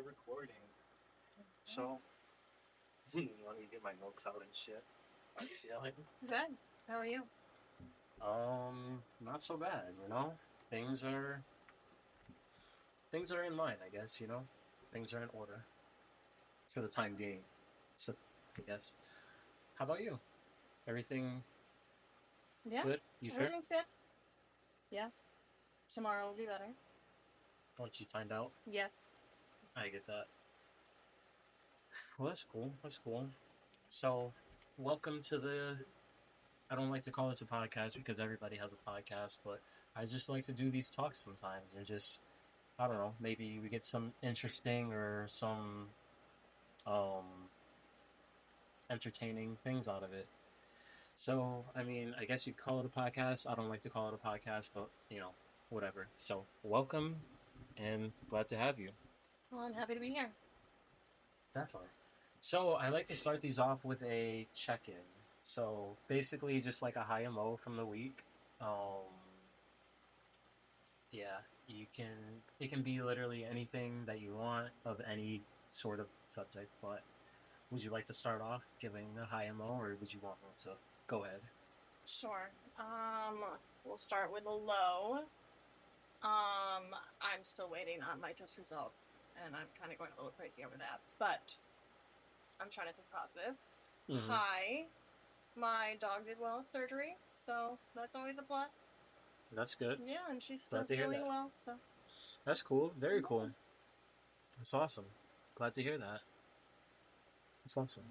are recording. So, let me get my notes out and shit. I'm feeling. Good. How are you? Not so bad, you know? Things are things are in line, I guess, you know? Things are in order for the time being. So, I guess. How about you? Everything Yeah, good? You sure? everything's good. Yeah. Tomorrow will be better. Once you find out, Yes. I get that. Well, that's cool. That's cool. So, welcome to the I don't like to call this a podcast because everybody has a podcast, but I just like to do these talks sometimes and just I don't know, maybe we get some interesting or some um entertaining things out of it. So, I mean, I guess you'd call it a podcast. I don't like to call it a podcast, but whatever. So, welcome and glad to have you. Well, I'm happy to be here. Definitely. So, I like to start these off with a check-in. So, basically just like a high and low from the week. Um Yeah, it can be literally anything that you want of any sort of subject, but would you like to start off giving a high and low, or would you want me to go ahead? Sure. We'll start with a low. I'm still waiting on my test results, and I'm kind of going a little crazy over that, but I'm trying to think positive. Mm-hmm. High. My dog did well at surgery, so that's always a plus. That's good. Yeah, and she's still Glad to hear feeling that. well, so. That's cool. Very Yeah. cool. That's awesome. Glad to hear that. That's awesome.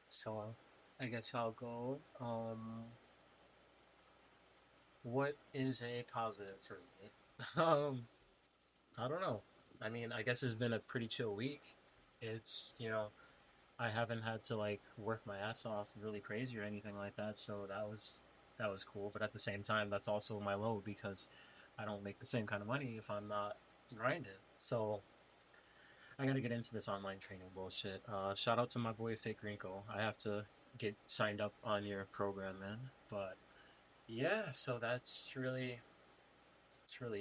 So, I guess I'll go. What is a positive for me? um, I don't know. I mean, I guess it's been a pretty chill week. It's I haven't had to like work my ass off really crazy or anything like that, so that was cool. But at the same time, that's also my low because I don't make the same kind of money if I'm not grinding. So I gotta get into this online training bullshit. Shout out to my boy Fake Rinko. I have to get signed up on your program, man. But yeah, so that's really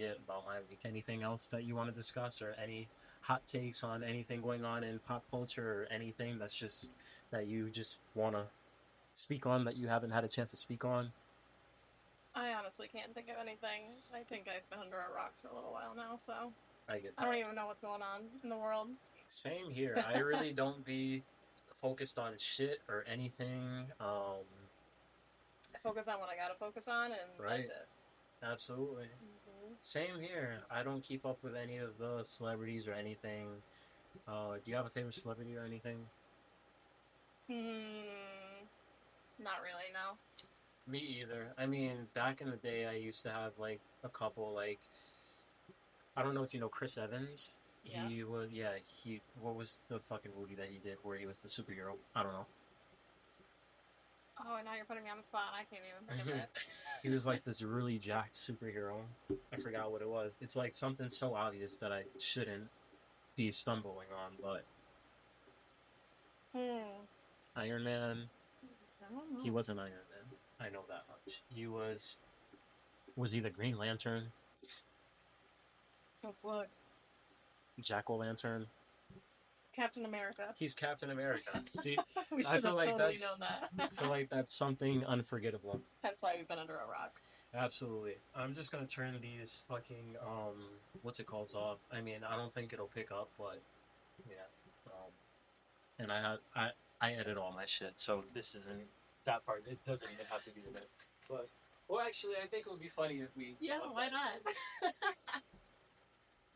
it about my week. Anything else that you want to discuss or any hot takes on anything going on in pop culture or anything that's just that you just want to speak on that you haven't had a chance to speak on? I honestly can't think of anything. I think I've been under a rock for a little while now, so I get I don't that. even know what's going on in the world. Same here. I really don't be focused on shit or anything. I focus on what I gotta focus on, and that's Right? it. Absolutely. Mm-hmm. Same here. I don't keep up with any of the celebrities or anything. Do you have a favorite celebrity or anything? Not really, no. Me either. I mean, back in the day, I used to have like a couple. Like, I don't know if you know Chris Evans. Yeah. He was, yeah. He What was the fucking movie that he did where he was the superhero? I don't know. Oh, and now you're putting me on the spot. I can't even think of it. He was like this really jacked superhero. I forgot what it was. It's like something so obvious that I shouldn't be stumbling on, but Hmm. Iron Man. I don't He know. wasn't Iron Man. I know that much. He was he the Green Lantern, Let's look. Jack O' Lantern? Captain America. He's Captain America. See, We I should feel have like totally that's known that. I feel like that's something unforgettable. Hence why we've been under a rock. Absolutely. I'm just gonna turn these fucking what's it called off. I mean, I don't think it'll pick up, but yeah. And I edit all my shit, so this isn't that part. It doesn't even have to be in it. But well, actually, I think it would be funny if we. Yeah, why not?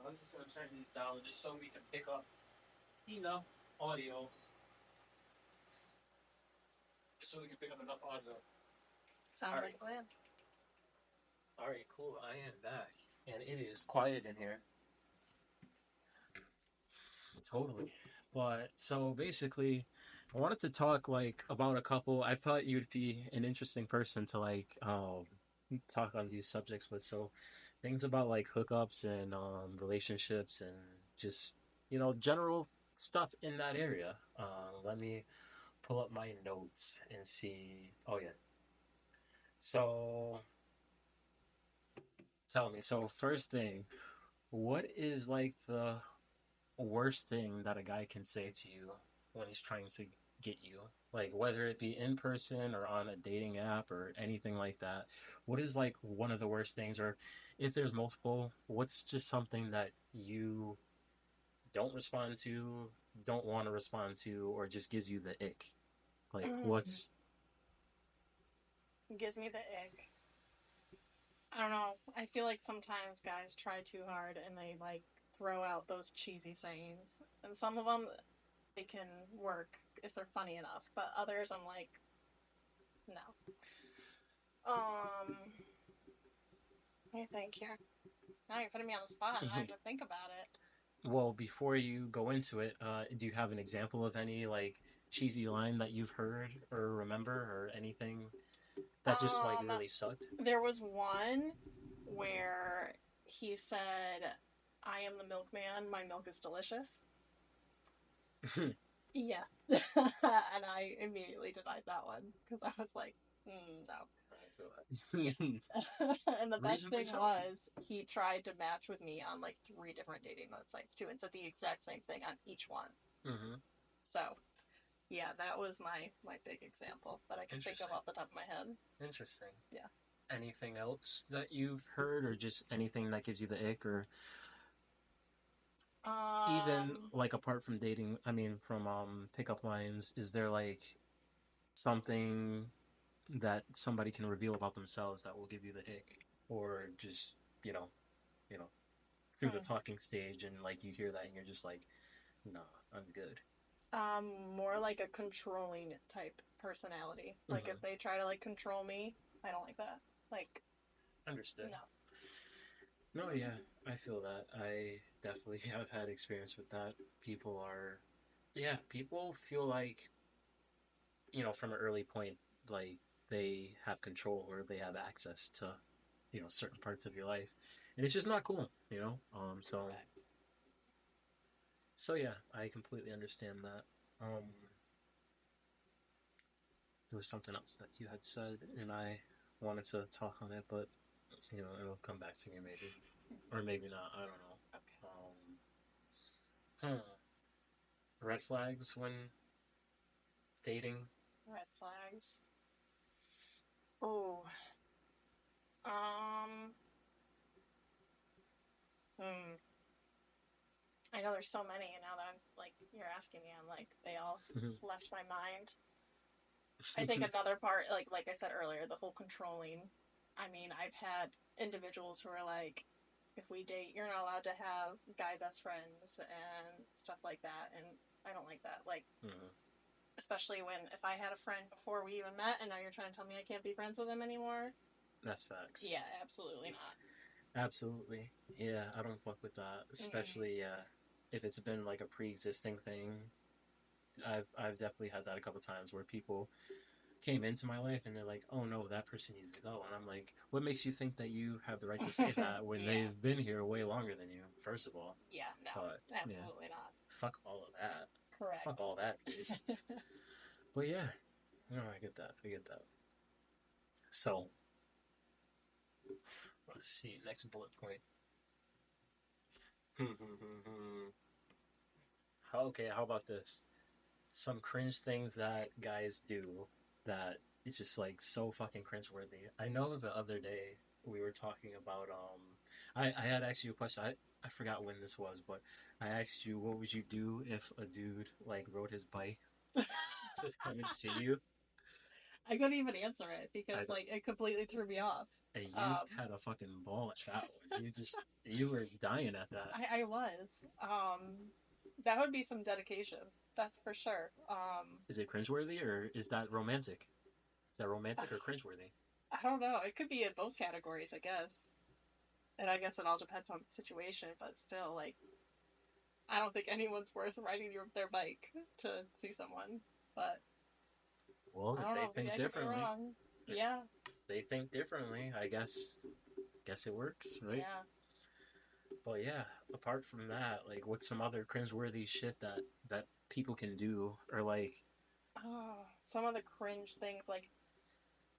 I'm just gonna turn these down just so we can pick up, audio, just so we can pick up enough audio. Sounds All like right. a plan. All right, cool. I am back, and it is quiet in here. Totally. But so basically, I wanted to talk like about a couple. I thought you'd be an interesting person to like talk on these subjects with. So things about like hookups and relationships and just general stuff in that area. Let me pull up my notes and see. Oh yeah. So tell me. So first thing, what is like the worst thing that a guy can say to you when he's trying to get you? Like whether it be in person or on a dating app or anything like that. What is like one of the worst things, or if there's multiple, what's just something that you don't respond to, don't want to respond to, or just gives you the ick? Like Mm, what's gives me the ick. I don't know. I feel like sometimes guys try too hard and they like throw out those cheesy sayings, and some of them they can work if they're funny enough, but others I'm like, no. Let me think here. Now you're putting me on the spot, and I have to think about it. well, before you go into it, do you have an example of any like cheesy line that you've heard or remember or anything that just like Um, really sucked? there was one where he said, "I am the milkman. My milk is delicious." Yeah, and I immediately denied that one because I was like, no. Yeah. And the best Reasonably thing so. was he tried to match with me on like 3 different dating websites too, and said the exact same thing on each one. Hmm. So yeah, that was my big example that I could think of Interesting. off the top of my head. Interesting. Yeah. Anything else that you've heard, or just anything that gives you the ick, or even Um. like apart from dating? I mean, from pickup lines, is there like something that somebody can reveal about themselves that will give you the ick, or just you know, you know, through the hmm. talking stage, and like you hear that, and you're just like, nah, I'm good. More like a controlling type personality. Like if Hmm. they try to like control me, I don't like that. Like Understood. no. No, yeah, I feel that. I definitely have had experience with that. People are, yeah, people feel like, from an early point, like they have control or they have access to, certain parts of your life. And it's just not cool, you know? Correct. So yeah, I completely understand that. There was something else that you had said, and I wanted to talk on it, but, it'll come back to me maybe. Or maybe not, I don't know. Okay. Hmm. Red flags when dating. Red flags. Oh. Um. Hmm. I know there's so many, and now that I'm like you're asking me, I'm like they all left my mind. I think another part, like I said earlier, the whole controlling. I mean, I've had individuals who are like, if we date, you're not allowed to have guy best friends and stuff like that, and I don't like that. Like, Mhm. especially when if I had a friend before we even met, and now you're trying to tell me I can't be friends with him anymore. That's facts. Yeah, absolutely not. Absolutely. Yeah, I don't fuck with that. Mm-mm. Especially if it's been like a pre-existing thing. I've definitely had that a couple times where people came into my life and they're like, "Oh no, that person needs to go," and I'm like, "What makes you think that you have the right to say that when Yeah, they've been here way longer than you?" First of all, yeah, no, but yeah, absolutely not. fuck all of that. Fuck Correct. all that, please. But yeah, no, I get that. I get that. So let's see. Next bullet point. Okay, how about this? Some cringe things that guys do that it's just like so fucking cringeworthy. I know the other day we were talking about I had asked you a question. I forgot when this was, but I asked you what would you do if a dude like rode his bike to come and see you? I couldn't even answer it I because don't, like it completely threw me off. and you Um, had a fucking ball at that one. You were dying at that. I was. That would be some dedication. That's for sure. Is it cringeworthy or is that romantic? Is that romantic or cringeworthy? I don't know. It could be in both categories, I guess. And I guess it all depends on the situation, but still, like, I don't think anyone's worth riding their bike to see someone. But Well, I if don't they know. Maybe think I could be differently, wrong. if Yeah, they think differently, I guess it works, right? yeah. But yeah, apart from that, like what's some other cringeworthy shit that people can do or like Oh, some of the cringe things, like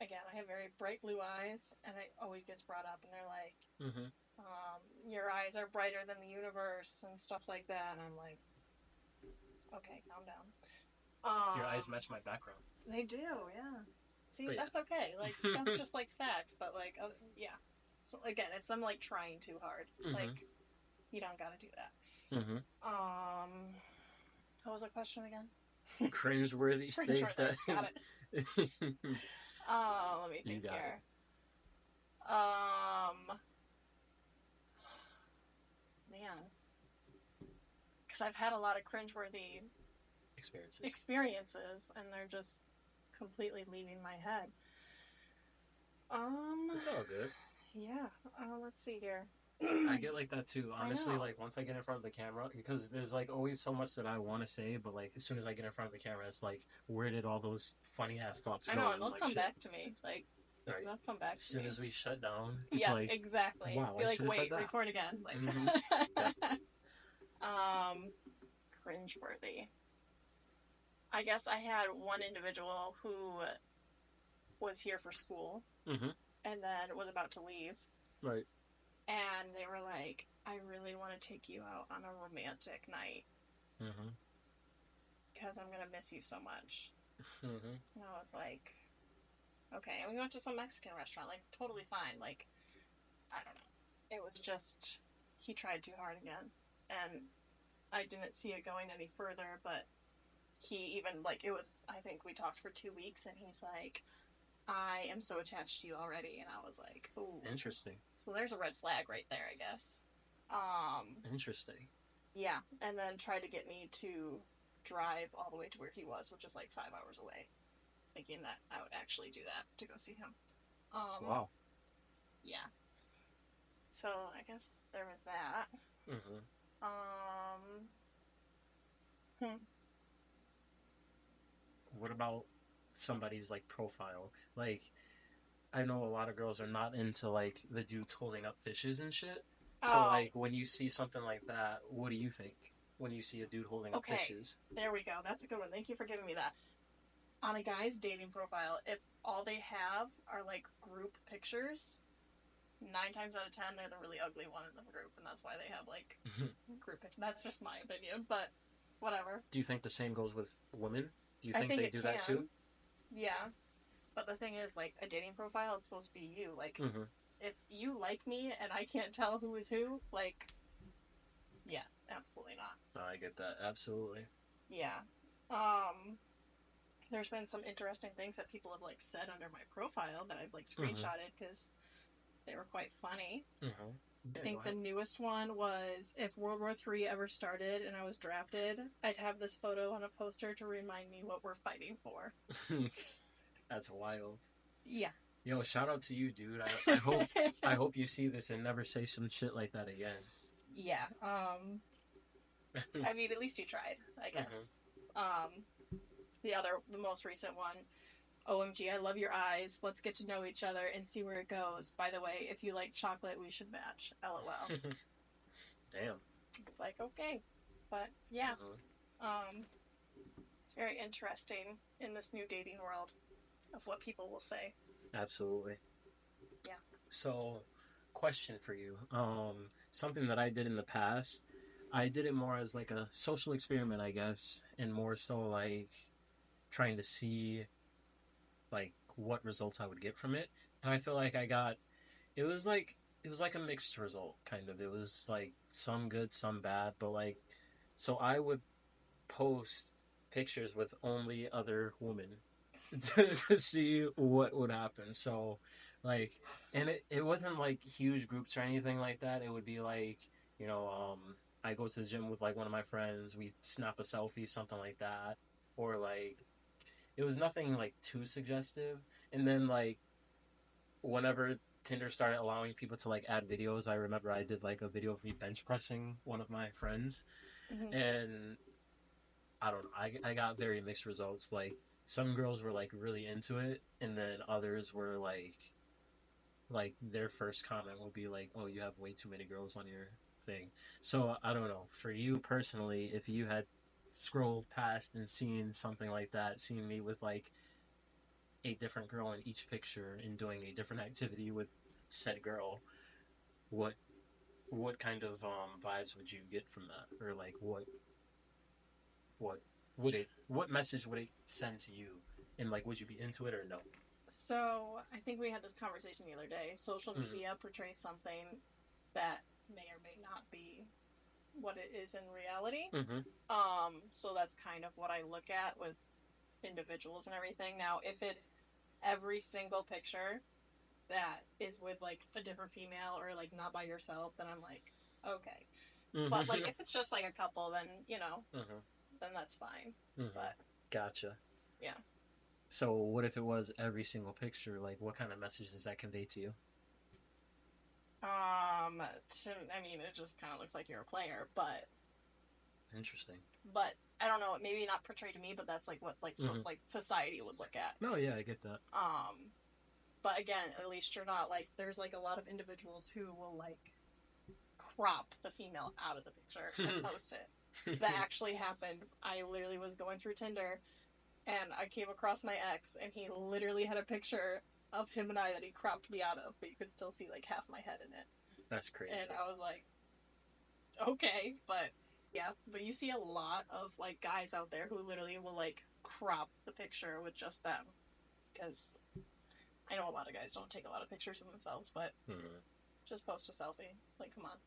again, I have very bright blue eyes, and it always gets brought up, and they're like, Mm-hmm. your eyes are brighter than the universe and stuff like that, and I'm like, okay, calm down. Your eyes Um, match my background. they do, yeah. See, But that's okay. Like, that's just like facts, but like, yeah. So again, it's them like trying too hard. yeah. Like, you don't gotta do that. Mm-hmm. What was the question again? Cringeworthy things that. Got it. Let me think here. Man, because I've had a lot of cringeworthy experiences, and they're just completely leaving my head. It's all good. Yeah. Let's see here. I get like that too. Honestly, like once I get in front of the camera, because there's like always so much that I want to say, but like as soon as I get in front of the camera, it's like, where did all those funny ass thoughts go? I know, and they'll come back to me. Like, right. They'll come back to me. As soon as we shut down, it's yeah, like, exactly. Wow, be like, wait, record again. Like, cringeworthy. I guess I had one individual who was here for school, and then was about to leave. Right. And they were like, I really want to take you out on a romantic night. Because I'm going to miss you so much. And I was like, okay. And we went to some Mexican restaurant, like, totally fine. Like, I don't know. It was just, he tried too hard again. And I didn't see it going any further, but he even, like, it was, I think we talked for 2 weeks, and he's like, I am so attached to you already. And I was like, ooh. Interesting. So there's a red flag right there, I guess. Interesting. Yeah. And then tried to get me to drive all the way to where he was, which is like 5 hours away. Thinking that I would actually do that to go see him. Wow. Yeah. So I guess there was that. What about somebody's like profile? Like, I know a lot of girls are not into like the dudes holding up fishes and shit. So like when you see something like that, what do you think when you see a dude holding up fishes? There we go. That's a good one. Thank you for giving me that. On a guy's dating profile, if all they have are like group pictures, 9 times out of 10 they're the really ugly one in the group, and that's why they have like group pictures. That's just my opinion, but whatever. Do you think the same goes with women? Do you think they do that too? Yeah. But the thing is, like, a dating profile is supposed to be you. Like, if you like me and I can't tell who is who, like, yeah, absolutely not. I get that. Absolutely. Yeah. There's been some interesting things that people have, like, said under my profile that I've, like, screenshotted because they were quite funny. Yeah, I think the newest one was, if World War III ever started and I was drafted, I'd have this photo on a poster to remind me what we're fighting for. That's wild. Yeah. Yo, shout out to you, dude. I hope you see this and never say some shit like that again. Yeah. I mean, at least you tried, I guess. The most recent one, OMG, I love your eyes. Let's get to know each other and see where it goes. By the way, if you like chocolate, we should match. LOL. Damn. It's like, okay. But, yeah. It's very interesting in this new dating world of what people will say. Absolutely. Yeah. So, question for you. Something that I did in the past, I did it more as like a social experiment, I guess, and more so like trying to see like what results I would get from it. And I feel like it was like a mixed result, kind of. It was like some good, some bad, but like, so I would post pictures with only other women to see what would happen. So like, and it wasn't like huge groups or anything like that. It would be like, you know, I go to the gym with like one of my friends, we snap a selfie, something like that. Or like, it was nothing like too suggestive. And then like, whenever Tinder started allowing people to like add videos, I remember I did like a video of me bench pressing one of my friends. And I don't know, I got very mixed results. Like, some girls were like really into it, and then others were like their first comment will be like, oh, you have way too many girls on your thing. So I don't know, for you personally, if you had scrolled past and seen something like that, seen me with like a different girl in each picture and doing a different activity with said girl, what what kind of vibes would you get from that, or like what what message would it send to you, and like would you be into it or no? So I think we had this conversation the other day. Social Mm-hmm. media portrays something that may or may not be what it is in reality. Mm-hmm. So that's kind of what I look at with individuals and everything. Now, if it's every single picture that is with like a different female or like not by yourself, then I'm like, okay. Mm-hmm. But like if it's just like a couple, then Mm-hmm. then that's fine. Mm-hmm. But Gotcha. yeah. So what if it was every single picture? Like, what kind of message does that convey to you? I mean, it just kind of looks like you're a player, but Interesting. but I don't know. Maybe not portrayed to me, but that's like what like society would look at. No, yeah, I get that. But again, at least you're not like there's like a lot of individuals who will like crop the female out of the picture and post it. That actually happened. I literally was going through Tinder, and I came across my ex, and he literally had a picture of him and I that he cropped me out of, but you could still see like half my head in it. That's crazy. And I was like, okay, but yeah, but you see a lot of like guys out there who literally will like crop the picture with just them, because I know a lot of guys don't take a lot of pictures of themselves, but just post a selfie. Like, come on.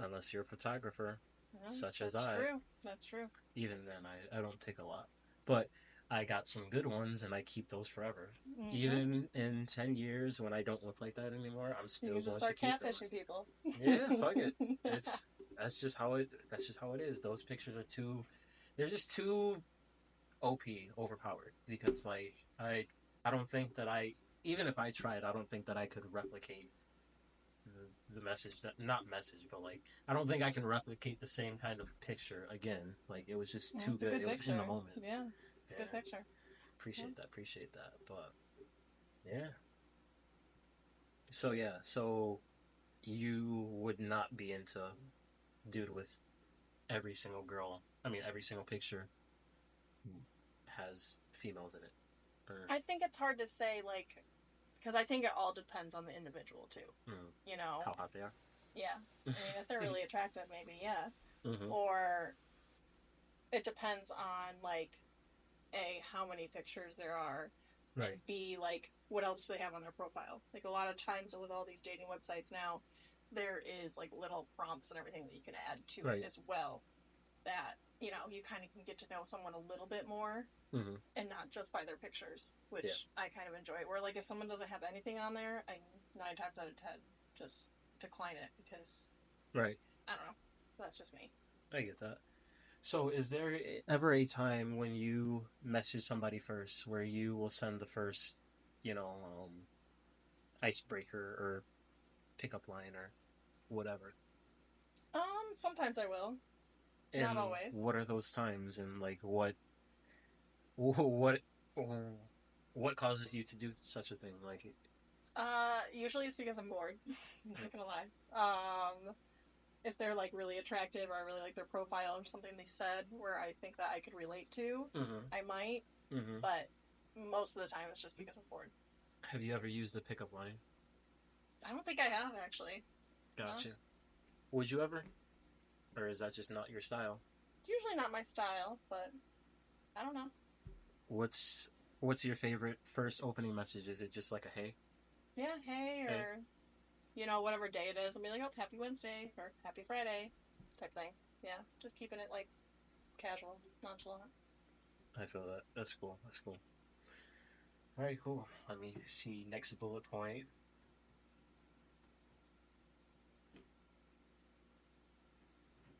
Unless you're a photographer, such as That's I. true. That's true. Even then, I don't take a lot, but I got some good ones, and I keep those forever. Mm-hmm. Even in 10 years, when I don't look like that anymore, I'm still you can just going start to keep catfishing those. people. Yeah, fuck it. That's just how it is. Those pictures are they're just too OP, overpowered, because like I don't think that even if I tried, I don't think that I could replicate the message, that not message, but like I don't think I can replicate the same kind of picture again. Like it was just too good. It was in the moment. Yeah, it's a good picture. Appreciate that. But yeah. So you would not be into dude with every single girl. I mean, every single picture has females in it. Or... I think it's hard to say, like, because I think it all depends on the individual too. You know, how hot they are. Yeah, I mean, if they're really attractive, maybe Mm-hmm. Or it depends on like how many pictures there are, right? And B, like what else do they have on their profile? Like a lot of times with all these dating websites now, there is like little prompts and everything that you can add to it as well. That you kind of can get to know someone a little bit more, and not just by their pictures, which I kind of enjoy. Where like if someone doesn't have anything on there, I 9 times out of 10 just decline it because I don't know. That's just me. I get that. So, is there ever a time when you message somebody first where you will send the first, icebreaker or pickup line or whatever? Sometimes I will. And not always. What are those times, and like what causes you to do such a thing? Like, usually it's because I'm bored. I'm not gonna lie. If they're like really attractive or I really like their profile or something they said where I think that I could relate to, I might. But most of the time it's just because I'm bored. Have you ever used a pickup line? I don't think I have, actually. Gotcha. Would you ever? Or is that just not your style? It's usually not my style, but I don't know. What's your favorite first opening message? Is it just like a hey? Yeah, hey, or whatever day it is, I'll be like, oh, happy Wednesday or happy Friday type thing. Yeah, just keeping it like casual, nonchalant. I feel that. That's cool. All right, cool. Let me see next bullet point.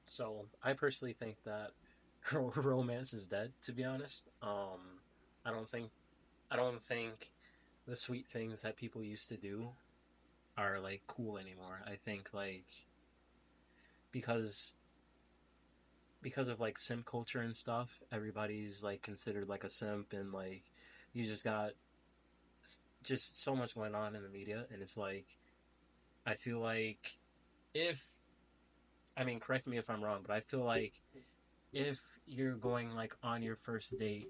So, I personally think that romance is dead, to be honest. I don't think the sweet things that people used to do are like cool anymore. I think like because of like simp culture and stuff, everybody's like considered like a simp, and like you just got just so much going on in the media, and it's like I feel like correct me if I'm wrong, but I feel like if you're going like on your first date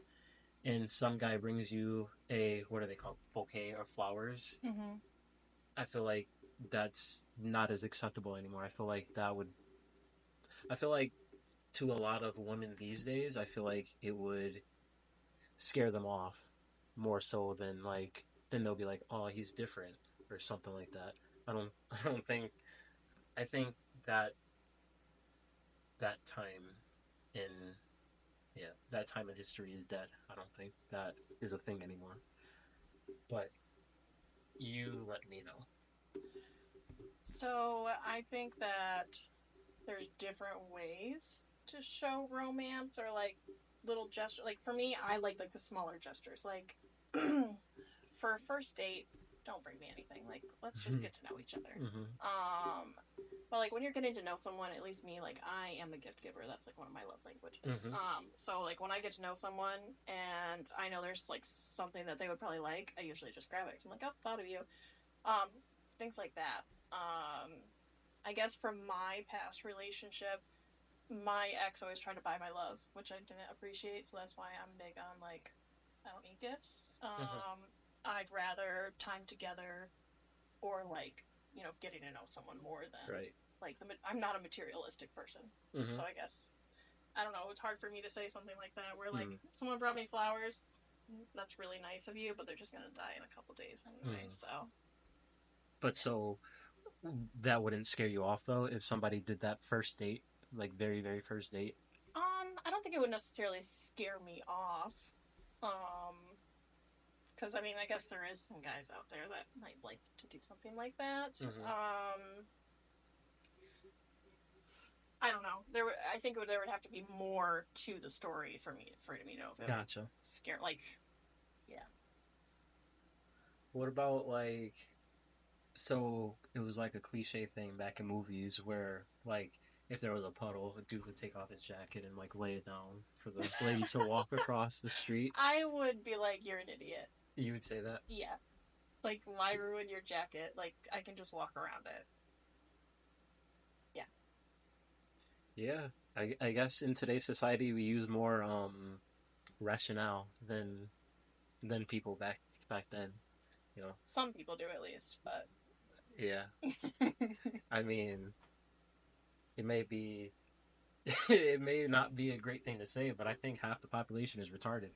and some guy brings you a, what are they called, bouquet of flowers, Mm-hmm. I feel like that's not as acceptable anymore. I feel like to a lot of women these days, I feel like it would scare them off more so than like, then they'll be like, oh, he's different or something like that. I don't I don't think I think that that time in that time in history is dead. I don't think that is a thing anymore. But you let me know. So I think that there's different ways to show romance or like little gesture. Like for me, I like the smaller gestures. Like for a first date, don't bring me anything. Like let's just get to know each other. Mm-hmm. Um, but like when you're getting to know someone, at least me, like I am a gift giver. That's like one of my love languages. Mm-hmm. So like when I get to know someone and I know there's like something that they would probably like, I usually just grab it. I'm like, oh, thought of you. Um, things like that. I guess from my past relationship, my ex always tried to buy my love, which I didn't appreciate. So that's why I'm big on like, I don't need gifts. Mm-hmm. I'd rather time together or like getting to know someone more than Right. like I'm not a materialistic person. Mm-hmm. So I guess I don't know. It's hard for me to say something like that where like someone brought me flowers. That's really nice of you, but they're just gonna die in a couple days anyway. So But so that wouldn't scare you off though if somebody did that first date, like very very first date. I don't think it would necessarily scare me off. Because I mean, I guess there is some guys out there that might like to do something like that. Mm-hmm. I don't know. I think there would have to be more to the story for me to know if it Gotcha. would scare. Like, yeah. What about like, so it was like a cliche thing back in movies where like if there was a puddle, a dude would take off his jacket and like lay it down for the lady to walk across the street. I would be like, you're an idiot. You would say that? Yeah. Like, why ruin your jacket? Like, I can just walk around it. Yeah. Yeah. I guess in today's society we use more rationale than people back then. You know. Some people do at least, but Yeah. I mean, it may be it may not be a great thing to say, but I think half the population is retarded.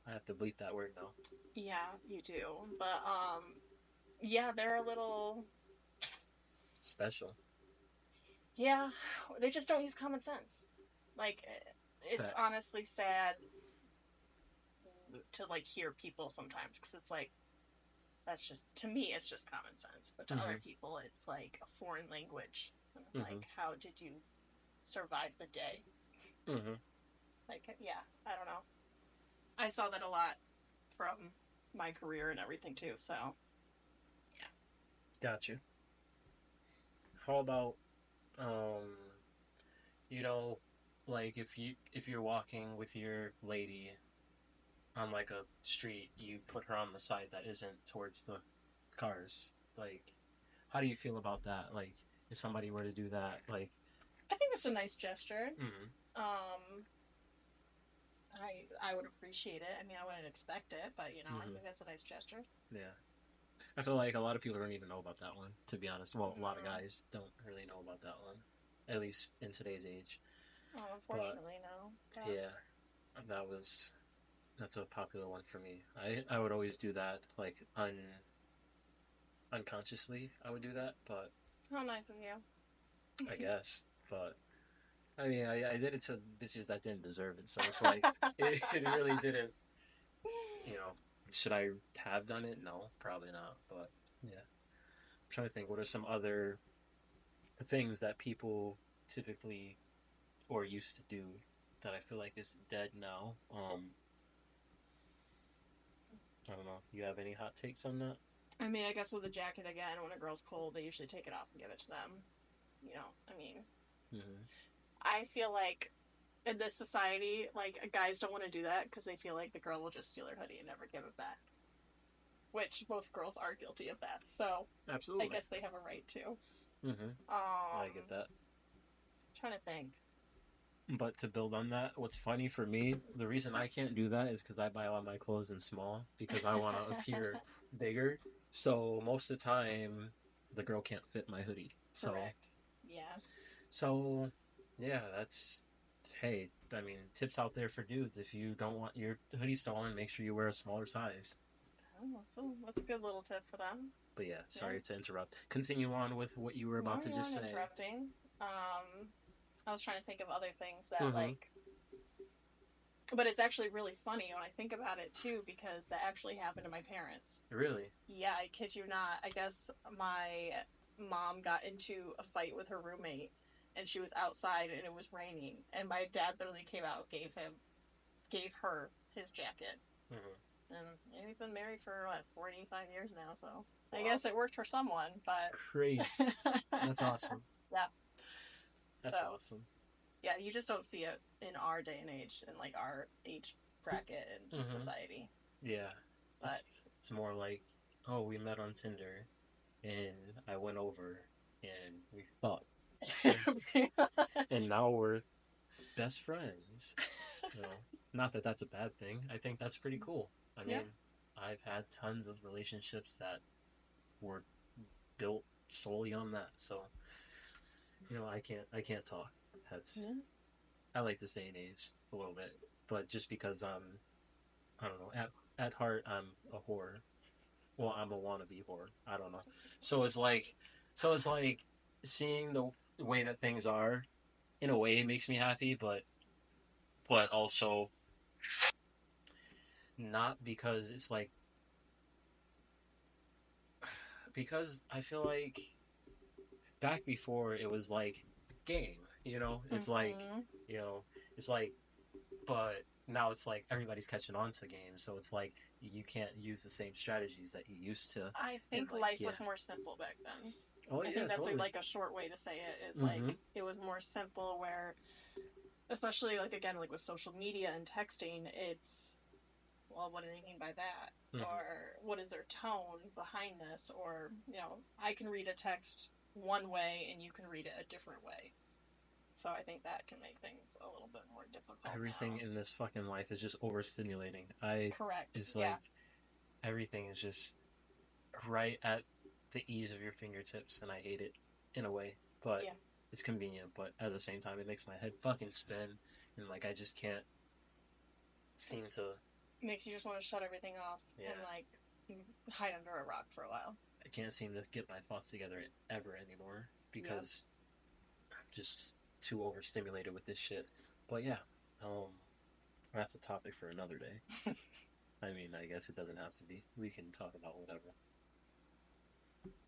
I have to bleep that word now. Yeah, you do. But yeah, they're a little Special. Yeah, they just don't use common sense. Like it's Facts. honestly sad to like hear people sometimes because it's like that's just to me it's just common sense, but to other people it's like a foreign language. Like how did you survive the day? Like yeah, I don't know. I saw that a lot from my career and everything too. So yeah. Got you. How about um, you know, like if you're walking with your lady on like a street, you put her on the side that isn't towards the cars. Like, how do you feel about that? Like, if somebody were to do that, like, I think it's a nice gesture. mm-hmm. I would appreciate it. I mean, I wouldn't expect it, but I think that's a nice gesture. Yeah. I feel like a lot of people don't even know about that one, to be honest. Well, a lot of guys don't really know about that one, at least in today's age. Oh, unfortunately, no. Yeah, that's a popular one for me. I would always do that, like unconsciously. I would do that, but how nice of you. I guess, but I mean, I did it to bitches that didn't deserve it, so it's like it really didn't. You know, should I have done it? No, probably not. But yeah, I'm trying to think. What are some other things that people typically or used to do that I feel like is dead now? I don't know. You have any hot takes on that? I mean, I guess with a jacket again, when a girl's cold, they usually take it off and give it to them. I mean, I feel like in this society, like guys don't want to do that because they feel like the girl will just steal her hoodie and never give it back. Which most girls are guilty of that, so absolutely, I guess they have a right to. I get that. I'm trying to think. But to build on that, what's funny for me, the reason I can't do that is because I buy all my clothes in small because I want to appear bigger. So most of the time, the girl can't fit my hoodie. Correct. Yeah. So yeah, that's hey. I mean, tips out there for dudes. If you don't want your hoodie stolen, make sure you wear a smaller size. Oh, that's a good little tip for them. But yeah, Yeah. sorry to interrupt. Continue on with what you were No, about to you just weren't say. interrupting. I was trying to think of other things that Mm-hmm. like, but it's actually really funny when I think about it too because that actually happened to my parents. Really? Yeah, I kid you not. I guess my mom got into a fight with her roommate, and she was outside and it was raining, and my dad literally came out, gave her his jacket, Mm-hmm. and they've been married for what 45 years now. So Wow. I guess it worked for someone, but Crazy. That's awesome. Yeah. That's So awesome. yeah, you just don't see it in our day and age, in like our age bracket in society. Yeah. But it's more like, oh, we met on Tinder, and I went over, and we fucked, and now we're best friends. You know, not that that's a bad thing. I think that's pretty cool. I mean, I've had tons of relationships that were built solely on that. So, I can't talk. That's I like to stay in age a little bit, but just because I don't know, at heart I'm a whore. Well, I'm a wannabe whore. I don't know. So it's like, seeing the way that things are, in a way, it makes me happy, but also not because it's like because I feel like back before it was like game, it's like you know it's like but now it's like everybody's catching on to games, so it's like you can't use the same strategies that you used to. I think life was more simple back then. Oh yeah, I think that's totally. like a short way to say it is like it was more simple where, especially like again like with social media and texting, it's well, what do they mean by that? Or what is their tone behind this? Or, I can read a text one way and you can read it a different way. So I think that can make things a little bit more difficult. Everything in this fucking life is just overstimulating. Correct. It's like everything is just right at the ease of your fingertips, and I hate it in a way. But it's convenient. But at the same time, it makes my head fucking spin, and like I just can't seem to. Makes you just want to shut everything off and like hide under a rock for a while. I can't seem to get my thoughts together ever anymore because I'm just too overstimulated with this shit. But yeah, that's a topic for another day. I mean, I guess it doesn't have to be. We can talk about whatever.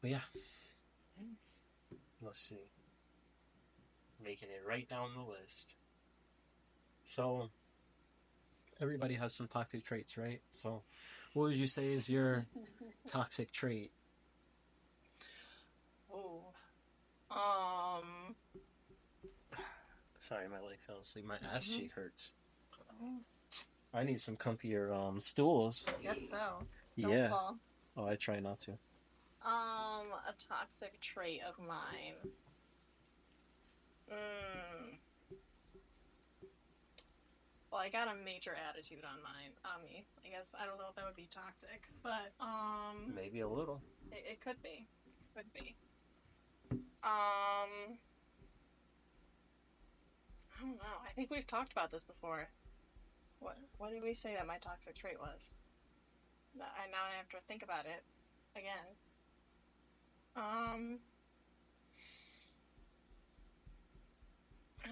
But yeah, let's see. Making it right down the list. So everybody has some toxic traits, right? So what would you say is your toxic trait? Sorry, my leg fell asleep. My ass cheek hurts. I need some comfier stools. Guess so. Don't fall. Oh, I try not to. A toxic trait of mine. Well, I got a major attitude on me. I guess I don't know if that would be toxic, but maybe a little. It could be. Could be. I don't know. I think we've talked about this before. What did we say that my toxic trait was? Now I have to think about it again.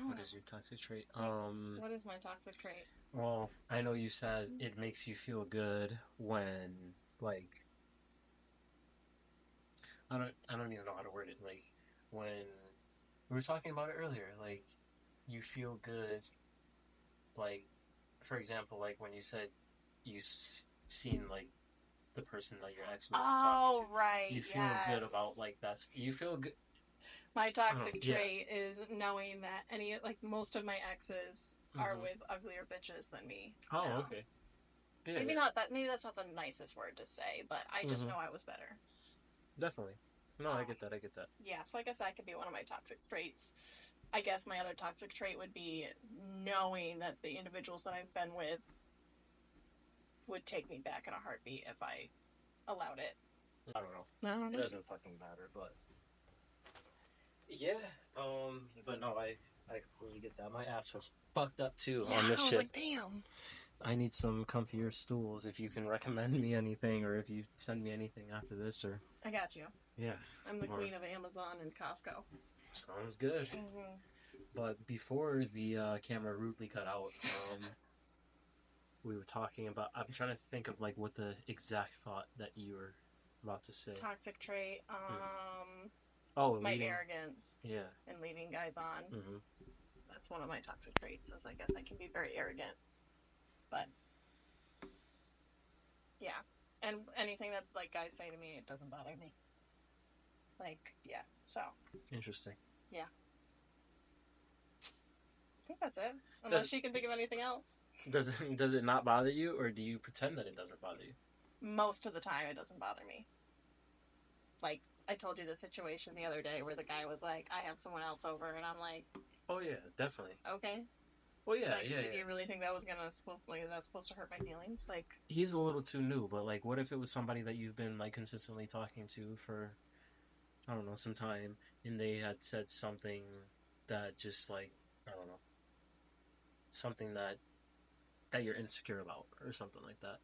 What is your toxic trait? What is my toxic trait? Well, I know you said it makes you feel good when, like, I don't even know how to word it. Like, when we were talking about it earlier, like, you feel good, like, for example, like when you said you seen like the person that your ex was talking to. Right. You feel good about like that. You feel good. My toxic trait is knowing that most of my exes are with uglier bitches than me. Oh, okay. Yeah. Maybe not that. Maybe that's not the nicest word to say, but I just know I was better. Definitely. No, I get that. Yeah, so I guess that could be one of my toxic traits. I guess my other toxic trait would be knowing that the individuals that I've been with would take me back in a heartbeat if I allowed it. I don't know. I don't It know. doesn't fucking matter, but yeah. But no, I completely get that. My ass was fucked up too Yeah, on this I was shit. like, damn. I need some comfier stools. If you can recommend me anything, or if you send me anything after this, or I got you. yeah, I'm the or- queen of Amazon and Costco. sounds good. Mm-hmm. But before the camera rudely cut out, we were talking about. I'm trying to think of like what the exact thought that you were about to say. Toxic trait. Oh, My leading. arrogance Yeah. and leading guys on. Mm-hmm. That's one of my toxic traits. Is I guess I can be very arrogant. But yeah, and anything that like guys say to me, it doesn't bother me. Like yeah, so Interesting. I think that's it. Unless you can think of anything else. Does it not bother you, or do you pretend that it doesn't bother you? Most of the time, it doesn't bother me. Like I told you the situation the other day where the guy was like, "I have someone else over," and I'm like, Oh yeah, definitely. "Okay." Well, yeah, Like, yeah. did you really think that was is that supposed to hurt my feelings? Like, He's a little too new, but like, what if it was somebody that you've been like consistently talking to for, I don't know, some time, and they had said something that just like, I don't know, something that you're insecure about or something like that.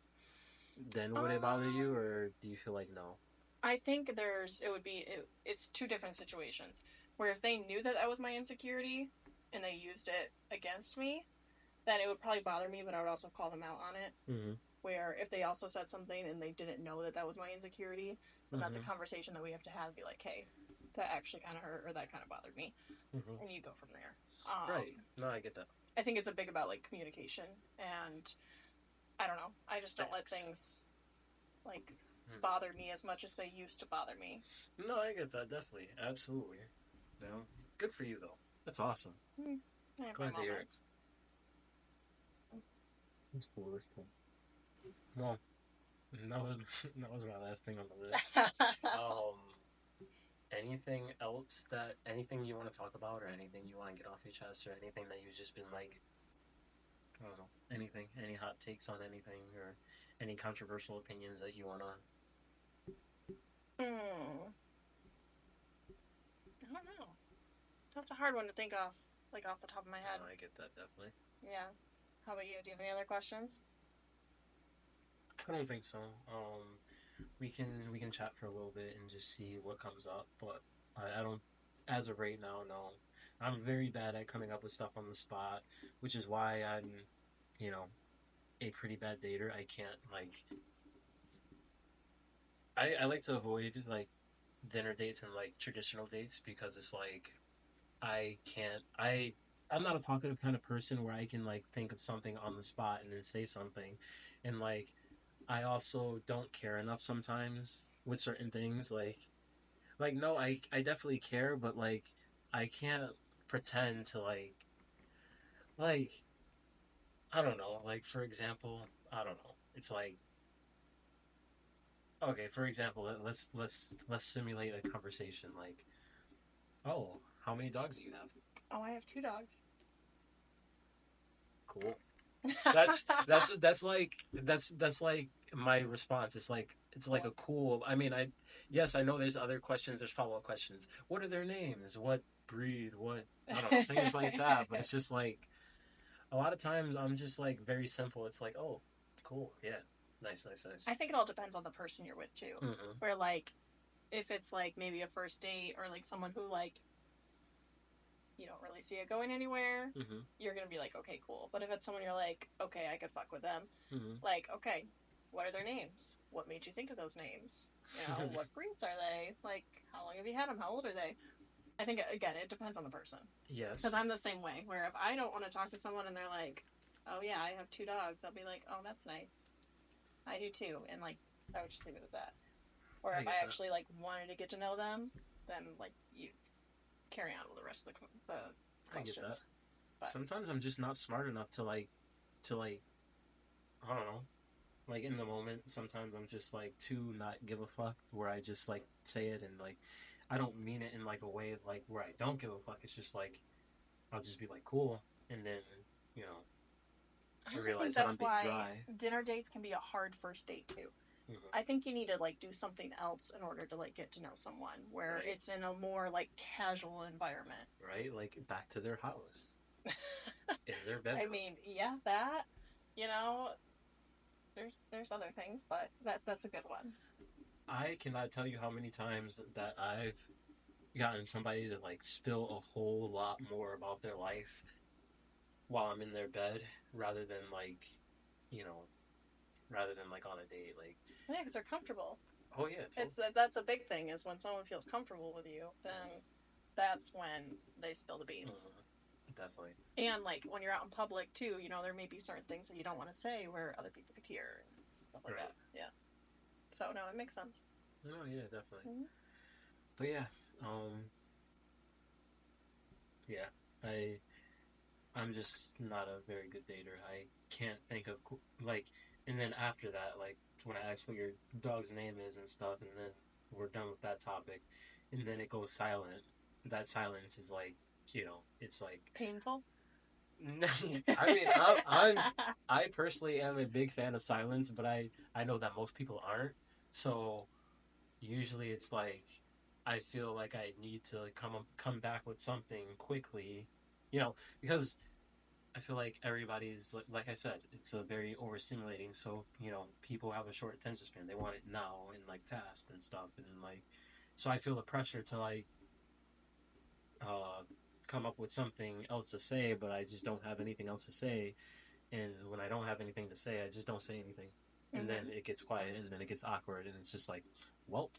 Then would it bother you, or do you feel like no? I think it's two different situations where if they knew that was my insecurity and they used it against me, then it would probably bother me, but I would also call them out on it. Mm-hmm. Where if they also said something and they didn't know that was my insecurity, then that's a conversation that we have to have. Be like, hey, that actually kind of hurt, or that kind of bothered me, and you go from there. Right. No, I get that. I think it's a big about like communication, and I don't know. I just don't let Thanks. things like bother me as much as they used to bother me. No, I get that, definitely. Absolutely. You know? Good for you, though. That's awesome. I have Glad my to hear it. moments. That's cool, that's cool. Well, that was my last thing on the list. Anything else anything you want to talk about, or anything you want to get off your chest, or anything that you've just been like, I don't know, anything, any hot takes on anything, or any controversial opinions that you want to... I don't know. That's a hard one to think of, like off the top of my head. I get that, definitely. Yeah. How about you? Do you have any other questions? I don't think so. We can chat for a little bit and just see what comes up, but I don't, as of right now, no. I'm very bad at coming up with stuff on the spot, which is why I'm, a pretty bad dater. I can't, like... I like to avoid, like, dinner dates and, like, traditional dates, because it's like, I'm not a talkative kind of person where I can, like, think of something on the spot and then say something. And, like, I also don't care enough sometimes with certain things. Like no, I definitely care, but, like, I can't pretend to, like, I don't know. Like, for example, I don't know. It's like, okay, for example, let's simulate a conversation. Like, oh, how many dogs do you have? Oh, I have 2 dogs. Cool. That's like my response. It's like a cool. I mean, I know there's other questions. There's follow-up questions. What are their names? What breed? What, I don't know, things like that. But it's just like, a lot of times I'm just like very simple. It's like, oh, cool, yeah, nice. I think it all depends on the person you're with too. Mm-hmm. Where like, if it's like maybe a first date or like someone who like you don't really see it going anywhere, you're gonna be like, okay, cool. But if it's someone you're like, okay, I could fuck with them, like, okay, what are their names? What made you think of those names? You know, what breeds are they? Like, how long have you had them? How old are they? I think, again, it depends on the person. Yes. Because I'm the same way, where if I don't want to talk to someone and they're like, oh yeah, I have 2 dogs, I'll be like, oh, that's nice. I do too. And like, I would just leave it at that. Or if I actually like wanted to get to know them, then like you carry on with the rest of the questions. I get that. But sometimes I'm just not smart enough to like, I don't know, like in the moment. Sometimes I'm just like to not give a fuck, where I just like say it and like I don't mean it in like a way like where I don't give a fuck. It's just like I'll just be like, cool, and then you know I I also think realize that I'm that's being why dry. dinner dates can be a hard first date too. Hmm. I think you need to like do something else in order to like get to know someone where Right, it's in a more like casual environment. right, like back to their house in their I bedroom. mean, yeah, that, you know, there's other things, but that's a good one. I cannot tell you how many times that I've gotten somebody to like spill a whole lot more about their life while I'm in their bed rather than like, you know, rather than like on a date. Like, Yeah, because they're comfortable. oh yeah, totally. That's a big thing is when someone feels comfortable with you, then that's when they spill the beans. Definitely. And like when you're out in public too, you know, there may be certain things that you don't want to say where other people could hear and stuff like Right. that. Yeah. So no, it makes sense. No, yeah, definitely. Mm-hmm. But yeah, yeah, I I'm just not a very good dater. I can't think of like, and then after that, like when I ask what your dog's name is and stuff, and then we're done with that topic, and then it goes silent. That silence is like, it's like Painful. I mean, I personally am a big fan of silence, but I know that most people aren't. So usually it's like I feel like I need to come back with something quickly, because I feel like everybody's like I said, it's a very overstimulating. So people have a short attention span. They want it now and like fast and stuff, and like so I feel the pressure to like uh, come up with something else to say, but I just don't have anything else to say. And when I don't have anything to say, I just don't say anything. And then it gets quiet, and then it gets awkward, and it's just like, well,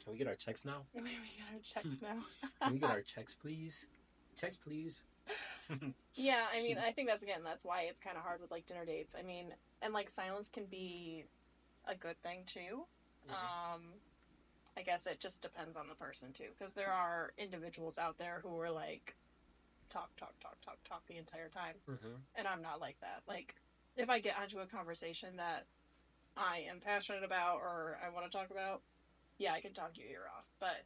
can we get our checks now? We got our checks now. Can we get our checks, please? Checks, please. Yeah, I mean, I think that's why it's kind of hard with like dinner dates. I mean, and like silence can be a good thing too. Mm-hmm. I guess it just depends on the person too, because there are individuals out there who are like talk, talk, talk, talk, talk the entire time, and I'm not like that. Like, if I get onto a conversation that I am passionate about or I want to talk about, yeah, I can talk your ear off, but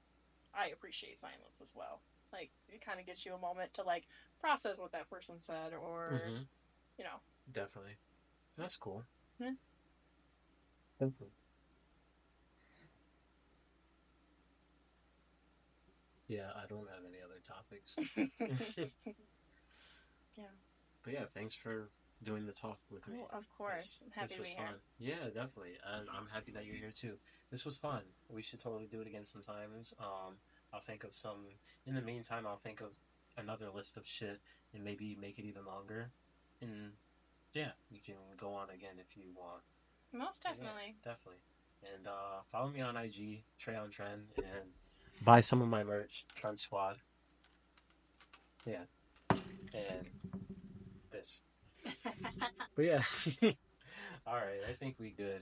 I appreciate silence as well. Like, it kind of gives you a moment to like process what that person said, or you know. Definitely, that's cool. Yeah. Definitely. Yeah, I don't have any other topics. Yeah. But yeah, thanks for doing the talk with me. Oh, of course. I'm happy to be fun. here. Yeah, definitely. And I'm happy that you're here too. This was fun. We should totally do it again sometimes. I'll think of some. In the meantime, I'll think of another list of shit and maybe make it even longer. And yeah, we can go on again if you want. Most definitely. Yeah, definitely. And follow me on IG, Trey on Trend, and buy some of my merch, Trend Squad. Yeah. And this. But yeah. All right, I think we good.